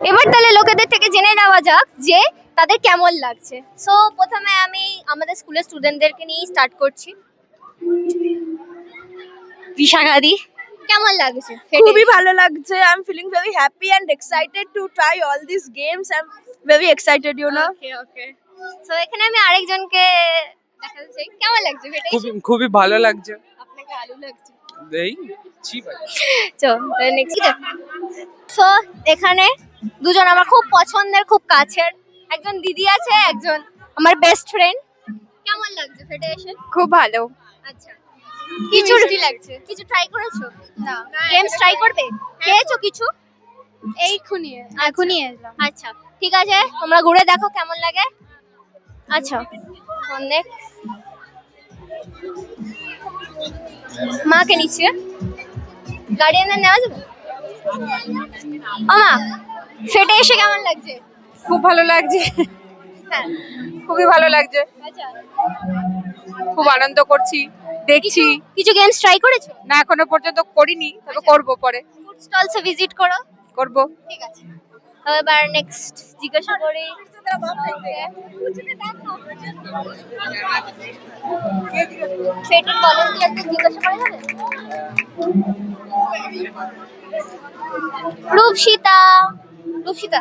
এবার তাহলে লোকেদের থেকে জেনে নেওয়া যাক যে তাদের কেমন লাগছে। সো প্রথমে আমি আমাদের স্কুলের স্টুডেন্টদেরকে নিয়ে স্টার্ট করছি। বিশাখাদি, কেমন লাগছে? খুবই ভালো লাগছে। I am feeling very happy and excited to try all this games. I am very excited, you know. Okay okay. So এখানে আমি আরেকজনকে দেখাতে চাই, কেমন লাগছে ফেটে? খুবই ভালো লাগছে। আপনাকে আলু লাগছে। এই ছি ভাই। চল তাহলে নেক্সট। সো এখানে দুজন আমার খুব পছন্দের, খুব কাছের, একজন দিদি আছে, একজন আমার বেস্ট ফ্রেন্ড। কেমন লাগছে ফেটে এসে? খুব ভালো। আচ্ছা, কিছু মিষ্টি লাগছে। কিছু ট্রাই করেছো? না। গেমস ট্রাই করবে? খেয়েছো কিছু? এখনই এলাম। আচ্ছা ঠিক আছে, তোমরা ঘুরে দেখো কেমন লাগে। আচ্ছা অনেক মাকে নিচ্ছে, গার্ডিয়ানদের নেওয়া যাবে? ও মা, ফেটে এসে কেমন লাগছে? খুব ভালো লাগছে। হ্যাঁ খুবই ভালো লাগছে। আচ্ছা, খুব আনন্দ করছি, দেখছি। কিছু গেমস ট্রাই করেছো? না, এখনো পর্যন্ত করিনি, তবে করব পরে। ফুড স্টলসে ভিজিট করো। করব। ঠিক আছে, এবার নেক্সট জিজ্ঞাসা করি। ফেটের ভলান্টিয়ারদের জিজ্ঞাসা করা যাবে? রূপসিতা, রূপসিতা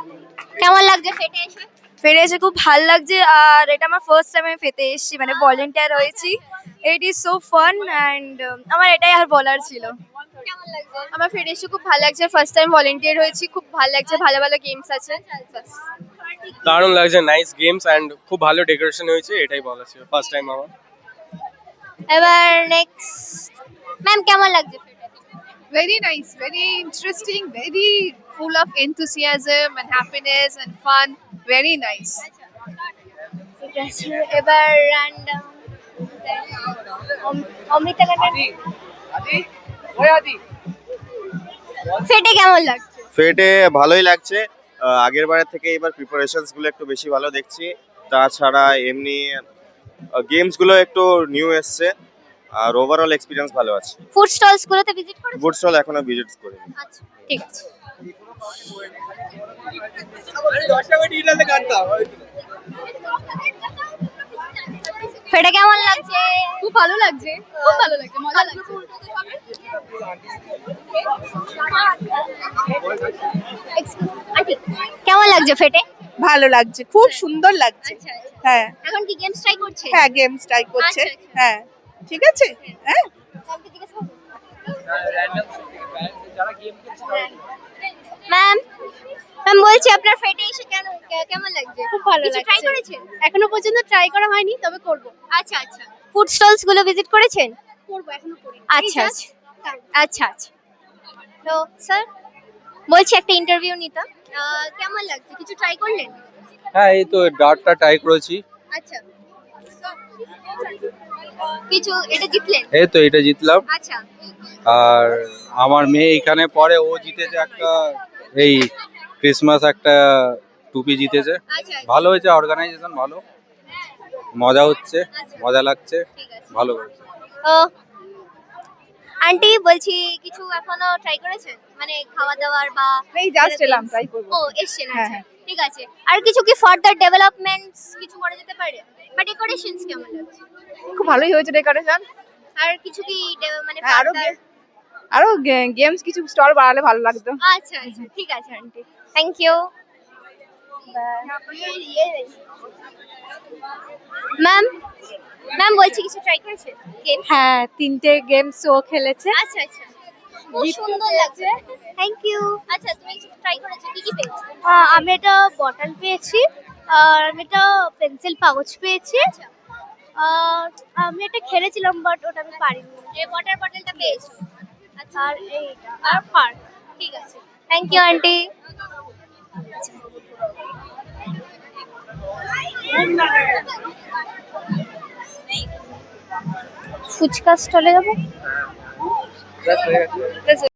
কেমন লাগছে ফেটে এসে? ফেটে এসে খুব ভালো লাগছে। আর এটা আমার ফার্স্ট টাইম আমি ফেটে এসেছি, মানে ভলেন্টিয়ার হয়েছি। It is so fun and আমার এটাই আর বলার ছিল। কেমন লাগছে? আমার ফেটে এসে খুব ভালো লাগছে, ফার্স্ট টাইম ভলেন্টিয়ার হয়েছি, খুব ভালো লাগছে, ভালো ভালো গেমস আছে। দারুণ লাগছে, নাইস গেমস এন্ড খুব ভালো ডেকোরেশন হয়েছে, এটাই বলা ছিল ফার্স্ট টাইম আমার। এবার নেক্সট ম্যাম, কেমন লাগছে ফেটে? Very nice, very interesting, very full of enthusiasm and happiness and fun. Very nice. ঠিক আছে, এবার র্যান্ডম অমৃতা ম্যাম, ফেটে কেমন লাগছে? ফেটে ভালোই লাগছে। আগের বারের থেকে এবার প্রিপারেশনস গুলো একটু বেশি ভালো দেখছি। তাছাড়া এমনি গেমস গুলো একটু নিউ এসছে, আর ওভারঅল এক্সপিরিয়েন্স ভালো আছে। ফুড স্টলস গুলোতে ভিজিট করেছো? ফুড স্টল এখনো ভিজিট করিনি। আচ্ছা ঠিক আছে। ফেটে কেমন লাগছে? খুব ভালো লাগছে, খুব ভালো লাগছে, মজা লাগছে। আন্টি কেমন লাগছে ফেটে? ভালো লাগছে, খুব সুন্দর লাগছে। আচ্ছা আচ্ছা। হ্যাঁ এখন কি গেমস ট্রাই করছে? হ্যাঁ, গেমস ট্রাই করছে। আচ্ছা, আচ্ছা। হ্যাঁ ঠিক আছে। হ্যাঁ ম্যাম, ম্যাম বলছি আপনার ফেটে এসে কেমন লাগছে? খুব ভালো কিছু ট্রাই লাগছে। করেছেন? এখনো পর্যন্ত ট্রাই করা হয়নি, তবে করব। আচ্ছা আচ্ছা। ফুড স্টলস গুলো ভিজিট করেছেন? করব, এখনো করি। আচ্ছা আচ্ছা আচ্ছা আচ্ছা। তো স্যার বলছি একটা ইন্টারভিউ নিতাম, কেমন লাগছে? কিছু ট্রাই করলেন? হ্যাঁ, এই তো ডার্টটা ট্রাই করেছি। আচ্ছা, কিছু এটা জিতলেন? এই তো এটা জিতলাম। আচ্ছা আর আমার মেয়ে এখানে পড়ে, ও জিতেছে একটা এই ক্রিসমাস একটা টুপি জিতেছে। আচ্ছা ভালো হয়েছে, অর্গানাইজেশন ভালো, মজা হচ্ছে, মজা লাগছে, ঠিক আছে। ভালো হয়েছে। ও আন্টি বলছি কিছু এখনো ট্রাই করেছেন, মানে খাওয়া দাওয়ার বা? এই জাস্ট এলাম, ট্রাই করব। ও এসছেন, হ্যাঁ, আচ্ছা হ্যাঁ। ঠিক আছে। আর কিছু কি ফার্দার ডেভেলপমেন্টস কিছু করা যেতে পারে, বা ডেকোরেশনস কেমন লাগছে? খুব ভালোই হয়েছে ডেকোরেশন। আর কিছু কি মানে হ্যাঁ, ফার্দার? আরো গেমস কিছু স্টল বাড়ালে ভালো লাগতো। আচ্ছা আচ্ছা ঠিক আছে aunty, thank you. Ma'am, ma'am বলছি কিছু ট্রাই করেছেন গেম? হ্যাঁ, 3টে গেমস ও খেলেছে। আচ্ছা আচ্ছা, খুব সুন্দর লাগছে, থ্যাংক ইউ। আচ্ছা তুমি কিছু ট্রাই করেছো, কি কি পেয়েছো? আমি এটা বটল পেয়েছি, আর আমি এটা পেন্সিল কাগজ পেয়েছি, আর আমি এটা খেলেছিলাম বাট ওটা আমি পারিনি। এই ওয়াটার বটলটা পেয়েছো? আচ্ছা, আর এইটা আর পার্ক। ঠিক আছে, থ্যাংক ইউ আন্টি। ফুচকা স্টলে যাবো।